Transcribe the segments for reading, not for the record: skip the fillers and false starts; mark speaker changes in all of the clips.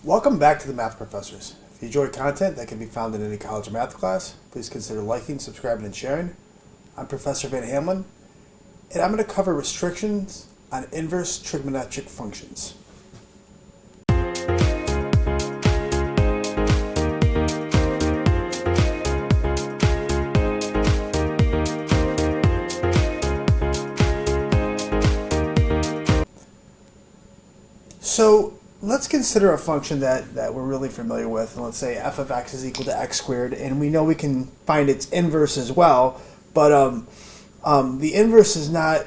Speaker 1: Welcome back to the Math Professors. If you enjoy content that can be found in any college or math class, please consider liking, subscribing, and sharing. I'm Professor Van Hamlin, and I'm going to cover restrictions on inverse trigonometric functions. So let's consider a function that we're really familiar with, and let's say f of x is equal to x squared, and we know we can find its inverse as well, but the inverse is not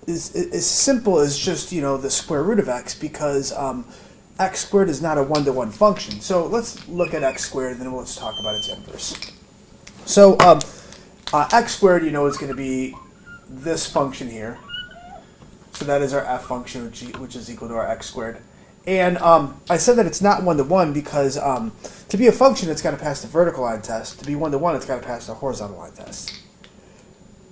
Speaker 1: as simple as just, the square root of x, because x squared is not a one-to-one function. So let's look at x squared, and then let's talk about its inverse. So x squared, is going to be this function here. So that is our f function, which is equal to our x squared. And I said that it's not one-to-one because to be a function, it's got to pass the vertical line test. To be one-to-one, it's got to pass the horizontal line test.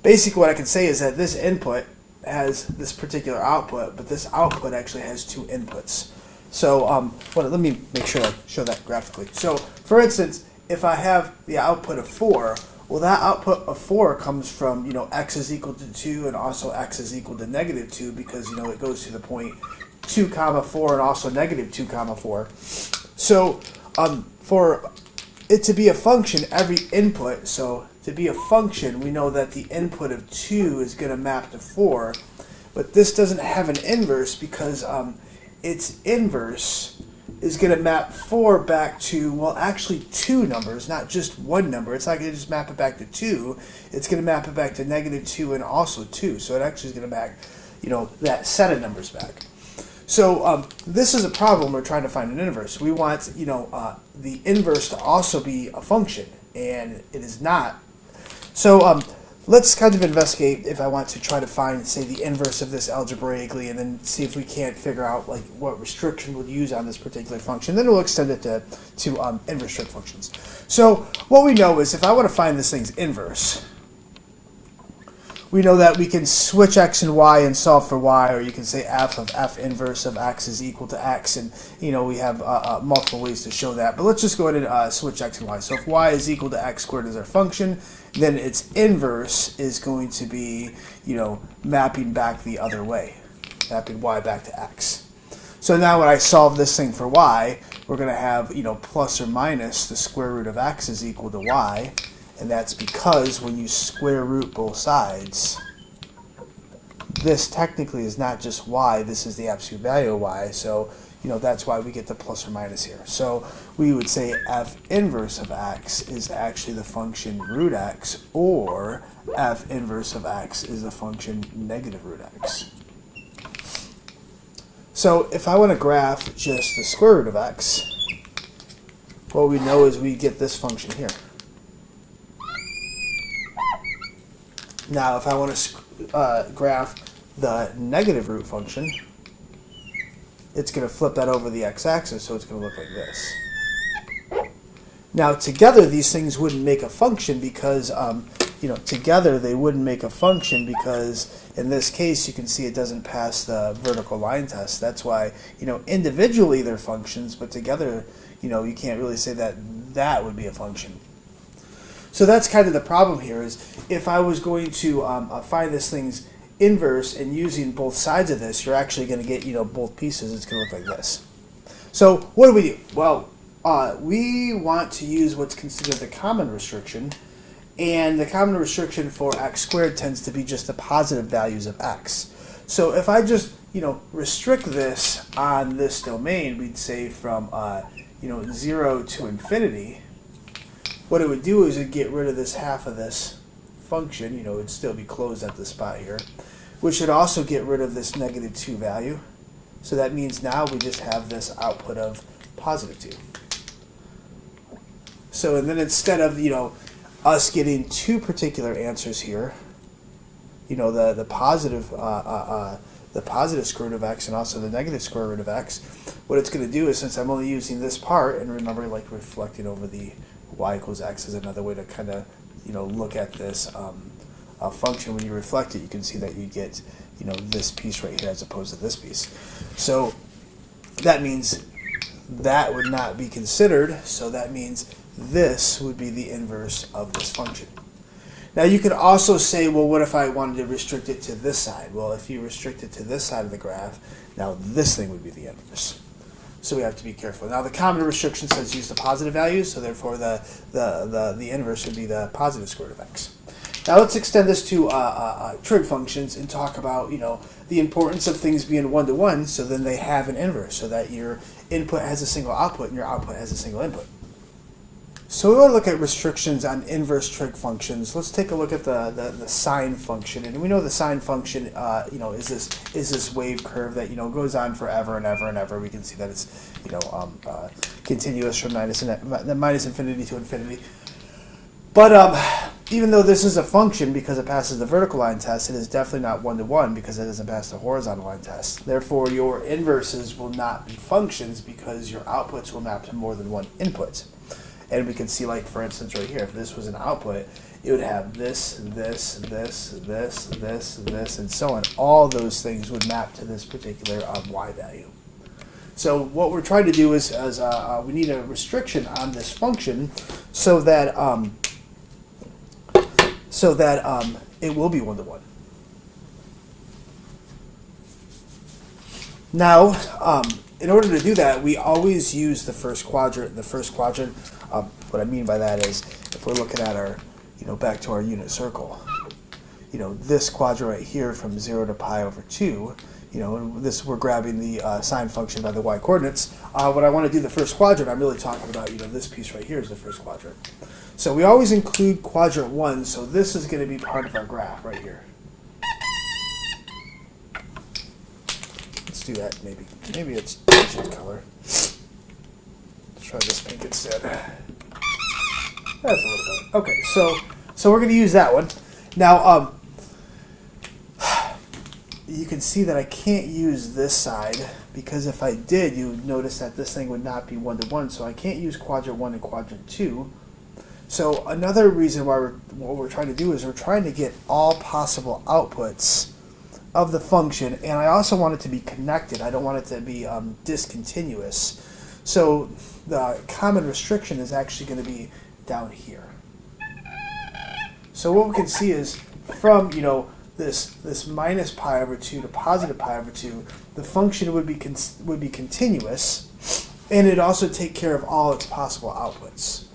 Speaker 1: Basically, what I can say is that this input has this particular output, but this output actually has two inputs. So let me make sure I show that graphically. So, for instance, if I have the output of 4, well, that output of 4 comes from, x is equal to 2 and also x is equal to negative 2 because, it goes to the point 2 comma 4 and also negative 2 comma 4. So for it to be a function, every input, so to be a function, we know that the input of 2 is going to map to 4, but this doesn't have an inverse because its inverse is going to map 4 back to, well, actually 2 numbers, not just one number. It's not going to just map it back to 2. It's going to map it back to negative 2 and also 2. So it actually is going to map, that set of numbers back. So this is a problem. We're trying to find an inverse. We want, the inverse to also be a function, and it is not. So let's kind of investigate if I want to try to find, say, the inverse of this algebraically, and then see if we can't figure out what restriction we'll use on this particular function. Then we'll extend it to inverse trig functions. So what we know is if I want to find this thing's inverse, we know that we can switch x and y and solve for y, or you can say f of f inverse of x is equal to x, and we have multiple ways to show that. But let's just go ahead and switch x and y. So if y is equal to x squared as our function, then its inverse is going to be, mapping back the other way, mapping y back to x. So now when I solve this thing for y, we're going to have, plus or minus the square root of x is equal to y, and that's because when you square root both sides, this technically is not just y, this is the absolute value of y, so that's why we get the plus or minus here. So we would say f inverse of x is actually the function root x, or f inverse of x is the function negative root x. So if I want to graph just the square root of x, what we know is we get this function here. Now if I want to graph the negative root function, it's going to flip that over the x-axis, so it's going to look like this. Now, together, these things wouldn't make a function because, together they wouldn't make a function because, in this case, you can see it doesn't pass the vertical line test. That's why, individually they're functions, but together, you can't really say that that would be a function. So that's kind of the problem here is if I was going to find this thing's inverse and using both sides of this, you're actually going to get, both pieces. It's going to look like this. So what do? Well, we want to use what's considered the common restriction, and the common restriction for x squared tends to be just the positive values of x. So if I just, restrict this on this domain, we'd say from, 0 to infinity, what it would do is it'd get rid of this half of this function, it'd still be closed at the spot here, which should also get rid of this negative 2 value. So that means now we just have this output of positive 2. So and then instead of, us getting two particular answers here, the positive square root of x and also the negative square root of x, what it's going to do is, since I'm only using this part, and remember, reflecting over the y equals x is another way to kind of look at this function. When you reflect it, you can see that you get this piece right here as opposed to this piece. So that means that would not be considered, so that means this would be the inverse of this function. Now you could also say, well, what if I wanted to restrict it to this side? Well, if you restrict it to this side of the graph, now this thing would be the inverse. So we have to be careful. Now the common restriction says use the positive values, so therefore the inverse would be the positive square root of x. Now let's extend this to trig functions and talk about, the importance of things being one-to-one, so then they have an inverse, so that your input has a single output and your output has a single input. So we want to look at restrictions on inverse trig functions. Let's take a look at the sine function, and we know the sine function, is this wave curve that goes on forever and ever and ever. We can see that it's continuous from minus infinity to infinity. But even though this is a function because it passes the vertical line test, it is definitely not one-to-one because it doesn't pass the horizontal line test. Therefore, your inverses will not be functions because your outputs will map to more than one input. And we can see, like, for instance, right here, if this was an output, it would have this, this, this, this, this, this, and so on. All those things would map to this particular y value. So what we're trying to do is we need a restriction on this function so that it will be one-to-one. Now, in order to do that, we always use the first quadrant. The first quadrant, what I mean by that is, if we're looking at our, back to our unit circle, this quadrant right here from 0 to pi over 2, this we're grabbing the sine function by the y coordinates. When I want to do the first quadrant, I'm really talking about, this piece right here is the first quadrant. So we always include quadrant 1, so this is going to be part of our graph right here. Let's do that, maybe. Maybe it's change color. Let's try this pink instead. That's a little better. Okay, so we're going to use that one. Now, you can see that I can't use this side because if I did, you would notice that this thing would not be one-to-one, so I can't use quadrant 1 and quadrant 2. So another reason why what we're trying to do is we're trying to get all possible outputs of the function, and I also want it to be connected. I don't want it to be discontinuous. So the common restriction is actually going to be down here. So what we can see is from this minus pi over 2 to positive pi over 2, the function would be continuous, and it'd also take care of all its possible outputs.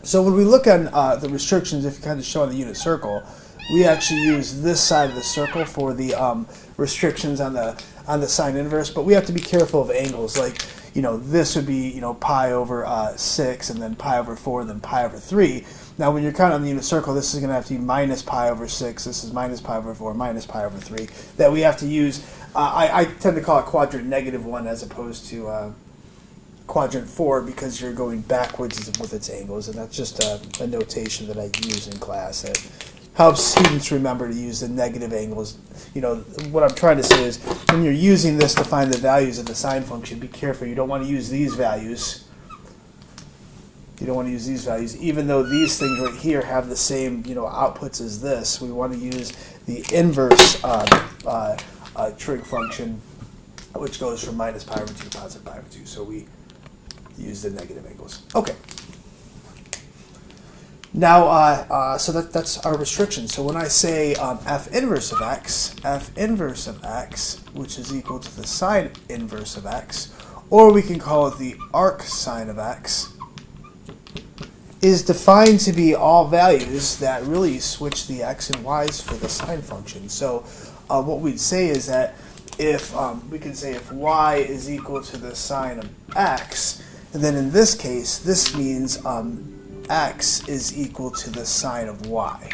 Speaker 1: So when we look on the restrictions, if you kind of show on the unit circle, we actually use this side of the circle for the restrictions on the sine inverse, but we have to be careful of angles. Like, this would be pi over 6, and then pi over 4, and then pi over 3. Now, when you're counting on the unit circle, this is going to have to be minus pi over 6. This is minus pi over 4, minus pi over 3. That we have to use. I tend to call it quadrant -1 as opposed to quadrant 4 because you're going backwards with its angles, and that's just a notation that I use in class that helps students remember to use the negative angles. What I'm trying to say is when you're using this to find the values of the sine function, be careful. You don't want to use these values. You don't want to use these values, even though these things right here have the same outputs as this. We want to use the inverse trig function, which goes from minus pi over 2 to positive pi over 2. So we use the negative angles. Okay. Now, so that's our restriction. So when I say f inverse of x, which is equal to the sine inverse of x, or we can call it the arc sine of x, is defined to be all values that really switch the x and y's for the sine function. So what we'd say is that if we can say if y is equal to the sine of x, and then in this case, this means x is equal to the sine of y.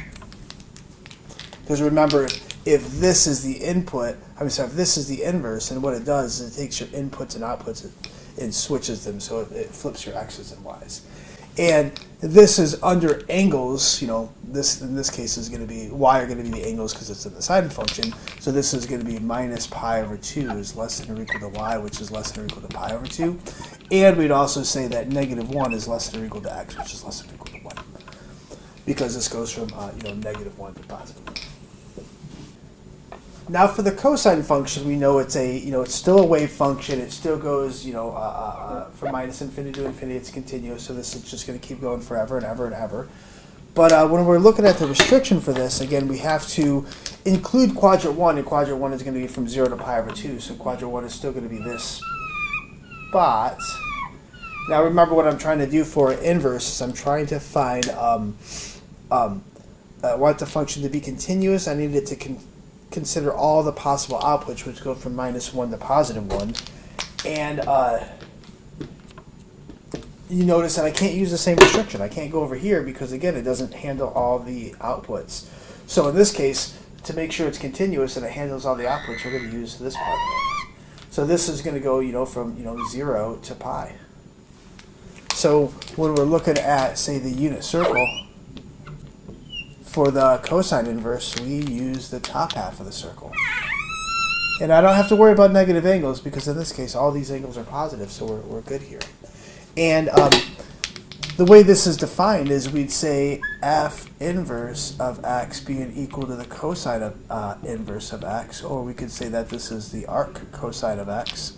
Speaker 1: Because remember, if this is the input, if this is the inverse, and what it does is it takes your inputs and outputs and switches them, so it flips your x's and y's. And this is under angles, this in this case is going to be, y are going to be the angles because it's in the sine function, so this is going to be minus pi over 2 is less than or equal to y, which is less than or equal to pi over 2. And we'd also say that -1 is less than or equal to x, which is less than or equal to 1. Because this goes from -1 to +1. Now for the cosine function, we know it's it's still a wave function. It still goes, from minus infinity to infinity. It's continuous, so this is just going to keep going forever and ever and ever. But when we're looking at the restriction for this, again, we have to include quadrant 1, and quadrant 1 is going to be from 0 to pi over 2. So quadrant 1 is still going to be this spot. Now remember what I'm trying to do for inverse is I'm trying to find, I want the function to be continuous. I need it to consider all the possible outputs, which go from -1 to +1. And you notice that I can't use the same restriction. I can't go over here because, again, it doesn't handle all the outputs. So in this case, to make sure it's continuous and it handles all the outputs, we're going to use this part. So this is going to go, from 0 to pi. So when we're looking at, say, the unit circle, for the cosine inverse, we use the top half of the circle. And I don't have to worry about negative angles because in this case, all these angles are positive, so we're good here. And the way this is defined is we'd say f inverse of x being equal to the cosine of inverse of x, or we could say that this is the arc cosine of x,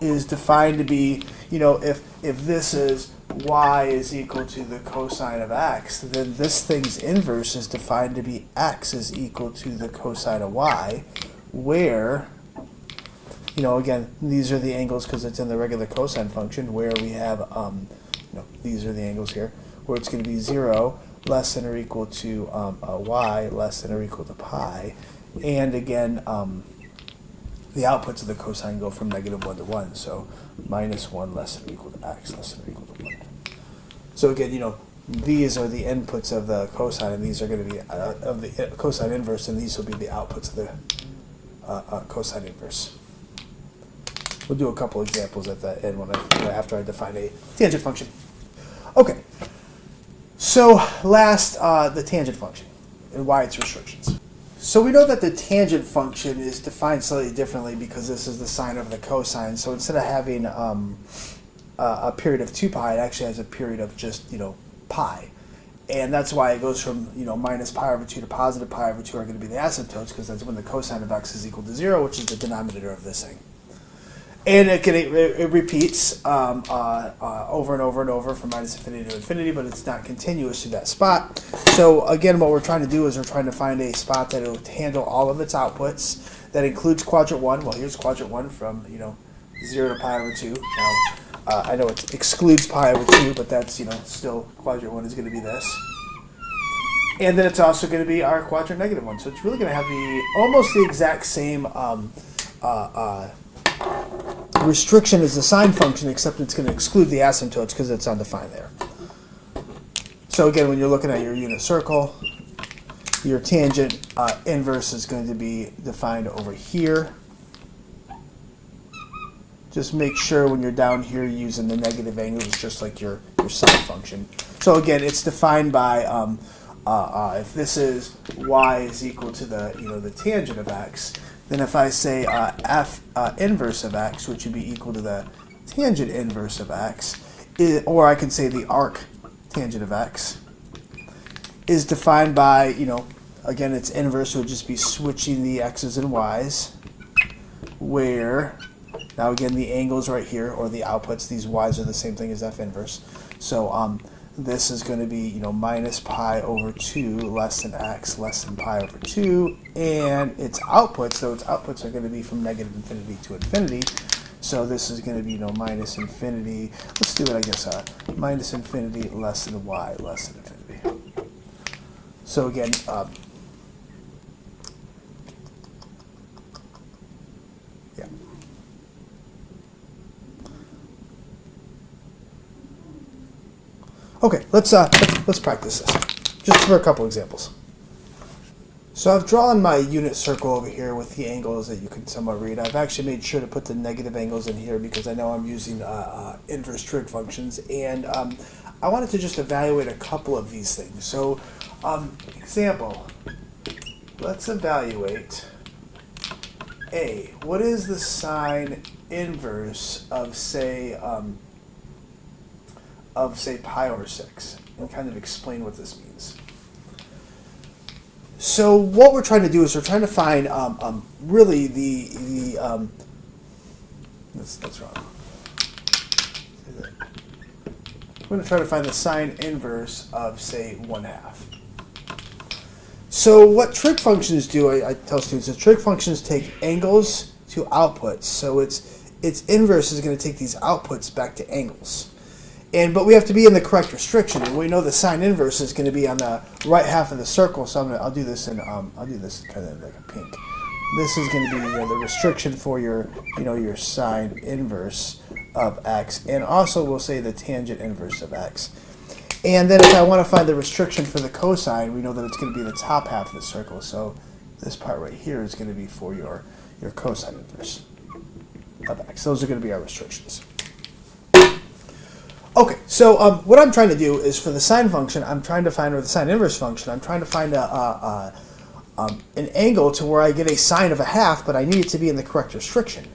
Speaker 1: is defined to be, if this is y is equal to the cosine of x, then this thing's inverse is defined to be x is equal to the cosine of y, where, again, these are the angles because it's in the regular cosine function, where we have, these are the angles here, where it's going to be 0 less than or equal to y less than or equal to pi, and again, the outputs of the cosine go from -1 to 1, so -1 less than or equal to x less than or equal to 1. So again, these are the inputs of the cosine, and these are going to be of the cosine inverse, and these will be the outputs of the cosine inverse. We'll do a couple examples at the end after I define a tangent function. Okay, so last, the tangent function and why its restrictions. So we know that the tangent function is defined slightly differently because this is the sine over the cosine. So instead of having a period of 2 pi, it actually has a period of just, pi. And that's why it goes from, minus pi over 2 to positive pi over 2 are going to be the asymptotes, because that's when the cosine of x is equal to 0, which is the denominator of this thing. And it repeats over and over and over from minus infinity to infinity, but it's not continuous to that spot. So again, what we're trying to do is we're trying to find a spot that will handle all of its outputs. That includes quadrant 1. Well, here's quadrant 1 from 0 to pi over 2. Now I know it excludes pi over 2, but that's still quadrant 1 is going to be this. And then it's also going to be our quadrant -1. So it's really going to have almost the exact same restriction as the sine function, except it's going to exclude the asymptotes because it's undefined there. So again, when you're looking at your unit circle, your tangent inverse is going to be defined over here. Just make sure when you're down here using the negative angles, just like your sine function. So again, it's defined by if this is y is equal to the tangent of x, then if I say f inverse of x, which would be equal to the tangent inverse of x, or I can say the arc tangent of x, is defined by, again, its inverse would just be switching the x's and y's, where, now again, the angles right here, or the outputs, these y's are the same thing as f inverse. So this is going to be, minus pi over 2 less than x less than pi over 2, and its outputs are going to be from negative infinity to infinity. So this is going to be, minus infinity. Let's do it, I guess, minus infinity less than y less than infinity. So again, yeah. Okay, let's practice this, just for a couple examples. So I've drawn my unit circle over here with the angles that you can somewhat read. I've actually made sure to put the negative angles in here because I know I'm using inverse trig functions, and I wanted to just evaluate a couple of these things. So, example, let's evaluate A. What is the sine inverse of say pi over 6, and kind of explain what this means. So what we're trying to do is we're trying to find really that's wrong. We're going to try to find the sine inverse of, say, 1/2. So what trig functions do, I tell students, is trig functions take angles to outputs. So its inverse is going to take these outputs back to angles. But we have to be in the correct restriction, and we know the sine inverse is going to be on the right half of the circle. So I'll do this in I'll do this kind of like a pink. This is going to be the restriction for your your sine inverse of x, and also we'll say the tangent inverse of x. And then if I want to find the restriction for the cosine, we know that it's going to be the top half of the circle. So this part right here is going to be for your cosine inverse of x. Those are going to be our restrictions. Okay, so what I'm trying to do is for the sine function, I'm trying to find, or the sine inverse function, I'm trying to find an angle to where I get a sine of 1/2, but I need it to be in the correct restriction.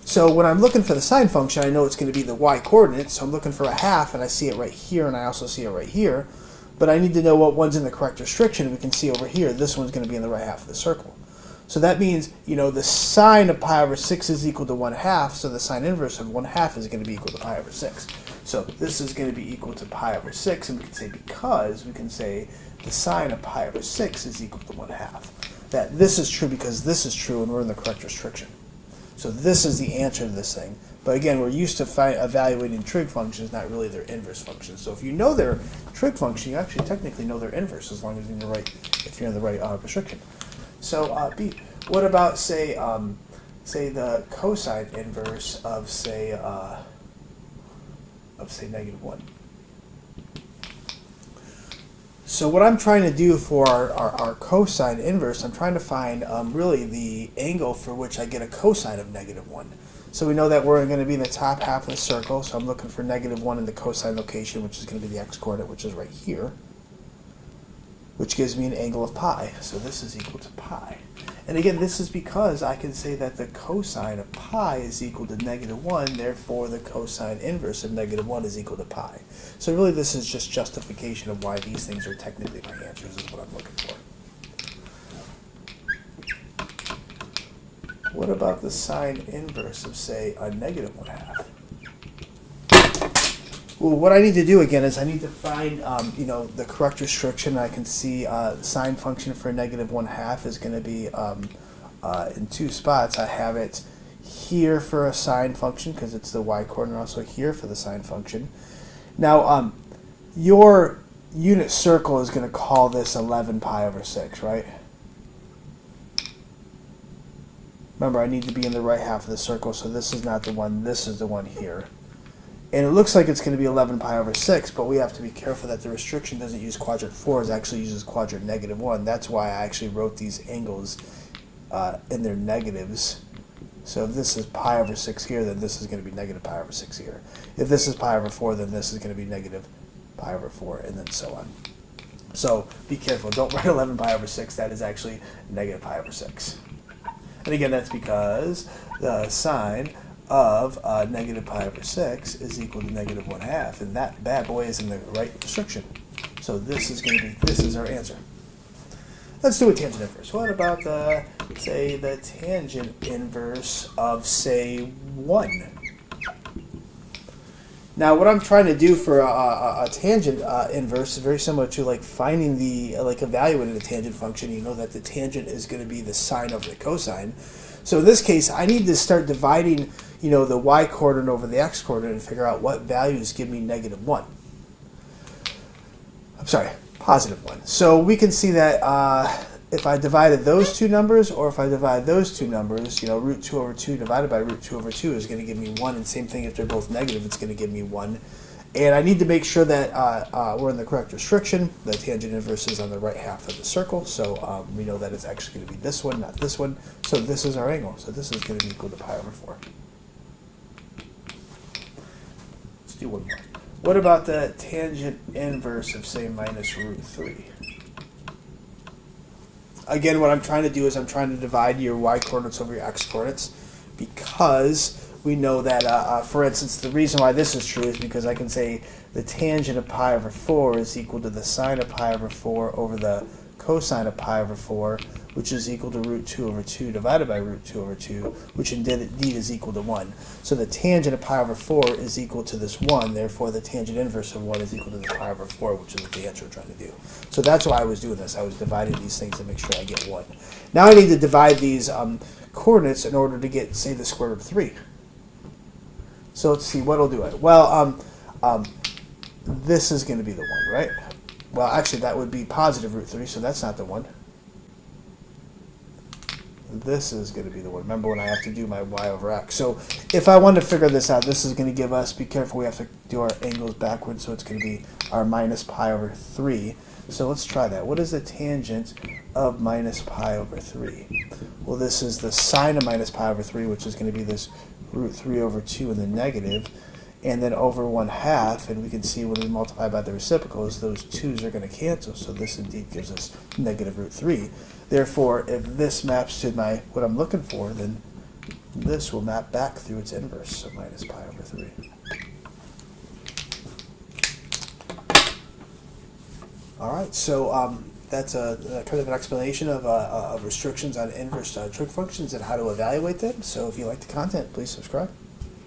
Speaker 1: So when I'm looking for the sine function, I know it's going to be the y-coordinate, so I'm looking for 1/2, and I see it right here, and I also see it right here. But I need to know what one's in the correct restriction. We can see over here, this one's going to be in the right half of the circle. So that means, the sine of pi over 6 is equal to 1/2, so the sine inverse of 1/2 is going to be equal to pi over 6. So this is going to be equal to pi over 6, and we can say the sine of pi over 6 is equal to 1/2. That this is true because this is true, and we're in the correct restriction. So this is the answer to this thing. But again, we're used to evaluating trig functions, not really their inverse functions. So if you know their trig function, you actually technically know their inverse as long as if you're in the right restriction. So B, what about say the cosine inverse of say -1? So what I'm trying to do for our cosine inverse, I'm trying to find really the angle for which I get a cosine of -1. So we know that we're going to be in the top half of the circle, so I'm looking for -1 in the cosine location, which is going to be the x-coordinate, which is right here, which gives me an angle of pi. So this is equal to pi. And again, this is because I can say that the cosine of pi is equal to -1, therefore the cosine inverse of -1 is equal to pi. So really this is just justification of why these things are technically my answers is what I'm looking for. What about the sine inverse of, say, a -1/2? Well, what I need to do again is I need to find, the correct restriction. I can see the sine function for -1/2 is going to be in two spots. I have it here for a sine function because it's the y-coordinate, also here for the sine function. Now, your unit circle is going to call this 11 pi over 6, right? Remember, I need to be in the right half of the circle, so this is not the one, this is the one here. And it looks like it's going to be 11 pi over 6, but we have to be careful that the restriction doesn't use quadrant 4, it actually uses quadrant -1. That's why I actually wrote these angles in their negatives. So if this is pi over 6 here, then this is going to be negative pi over 6 here. If this is pi over 4, then this is going to be negative pi over 4, and then so on. So be careful, don't write 11 pi over 6, that is actually negative pi over 6. And again, that's because the sine of negative pi over 6 is equal to -1/2, and that bad boy is in the right restriction. So this is our answer. Let's do a tangent inverse. What about the tangent inverse of, say, 1? Now, what I'm trying to do for a tangent inverse is very similar to finding evaluating a tangent function. You know that the tangent is going to be the sine over the cosine. So in this case, I need to start dividing, the y-coordinate over the x-coordinate and figure out what values give me -1. I'm sorry, +1. So we can see that if I divided those two numbers, or if I divide those two numbers, root 2 over 2 divided by root 2 over 2 is going to give me 1, and same thing if they're both negative, it's going to give me 1. And I need to make sure that we're in the correct restriction. The tangent inverse is on the right half of the circle, so we know that it's actually going to be this one, not this one. So this is our angle. So this is going to be equal to pi over 4. Let's do one more. What about the tangent inverse of, say, minus root 3? Again, what I'm trying to do is I'm trying to divide your y-coordinates over your x-coordinates, because we know that, for instance, the reason why this is true is because I can say the tangent of pi over 4 is equal to the sine of pi over 4 over the cosine of pi over 4, which is equal to root 2 over 2 divided by root 2 over 2, which indeed is equal to 1. So the tangent of pi over 4 is equal to this 1, therefore the tangent inverse of 1 is equal to this pi over 4, which is what the answer we're trying to do. So that's why I was doing this. I was dividing these things to make sure I get 1. Now I need to divide these coordinates in order to get, say, the square root of 3. So let's see, what'll do it? Well, this is going to be the 1, right? Well, actually, that would be positive root 3, so that's not the 1. This is going to be the 1. Remember when I have to do my y over x. So if I want to figure this out, this is going to give us, be careful, we have to do our angles backwards, so it's going to be our minus pi over 3. So let's try that. What is the tangent of minus pi over 3? Well, this is the sine of minus pi over 3, which is going to be this root 3 over 2 in the negative, and then over 1/2, and we can see when we multiply by the reciprocals, those 2's are going to cancel, so this indeed gives us negative root 3. Therefore, if this maps to my what I'm looking for, then this will map back through its inverse, so minus pi over 3. All right, so that's a kind of an explanation of restrictions on inverse trig functions and how to evaluate them. So if you like the content, please subscribe.